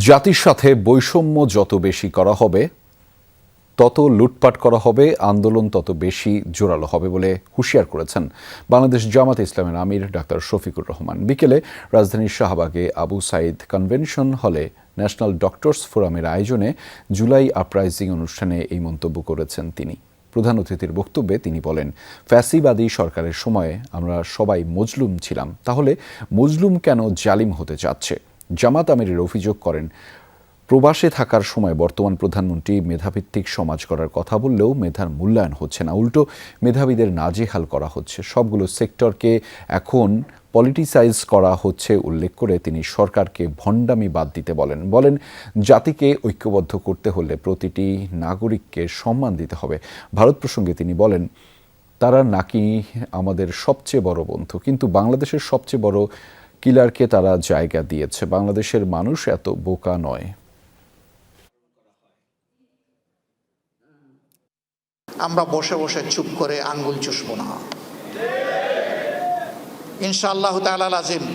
জাতির সাথে বৈষম্য যত বেশি করা হবে তত লুটপাট করা হবে, আন্দোলন তত বেশি জোরালো হবে বলে হুঁশিয়ার করেছেন বাংলাদেশ জামাত ইসলামের আমির ডাক্তার শফিকুর রহমান। বিকেলে রাজধানীর শাহবাগে আবু সাইদ কনভেনশন হলে ন্যাশনাল ডক্টরস ফোরামের আয়োজনে জুলাই আপরাইজিং অনুষ্ঠানে এই মন্তব্য করেছেন তিনি। প্রধান অতিথির বক্তব্যে তিনি বলেন, ফ্যাসিবাদী সরকারের সময়ে আমরা সবাই মজলুম ছিলাম, তাহলে মজলুম কেন জালিম হতে চাচ্ছে? জামাত আমিরের অভিযোগ করেন, প্রবাসে থাকার সময় বর্তমান প্রধানমন্ত্রী মেধাভিত্তিক সমাজ করার কথা বললেও মেধার মূল্যায়ন হচ্ছে না, উল্টো মেধাবীদের নাজেহাল করা হচ্ছে। সবগুলো সেক্টরকে এখন পলিটিসাইজ করা হচ্ছে উল্লেখ করে তিনি সরকারকে ভণ্ডামি বাদ দিতে বলেন জাতিকে ঐক্যবদ্ধ করতে হলে প্রতিটি নাগরিককে সম্মান দিতে হবে। ভারত প্রসঙ্গে তিনি বলেন, তারা নাকি আমাদের সবচেয়ে বড় বন্ধু, কিন্তু বাংলাদেশের সবচেয়ে বড় কিলারকে তারা জায়গা দিয়েছে। বাংলাদেশের মানুষ এত বোকা নয়। আমরা বসে বসে চুপ করে আঙ্গুল চুষব না। ইনশাআল্লাহ তাআলা আজিম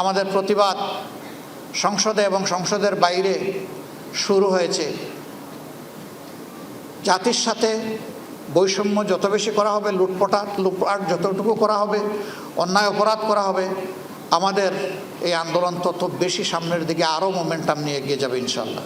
আমাদের প্রতিবাদ সংসদে এবং সংসদের বাইরে শুরু হয়েছে। জাতির সাথে বৈষম্য যত বেশি করা হবে, লুটপাট যতটুকু করা হবে, অন্যায় অপরাধ করা হবে, আমাদের এই আন্দোলন তত বেশি সামনের দিকে আরও মোমেন্টাম নিয়ে এগিয়ে যাবে ইনশাআল্লাহ।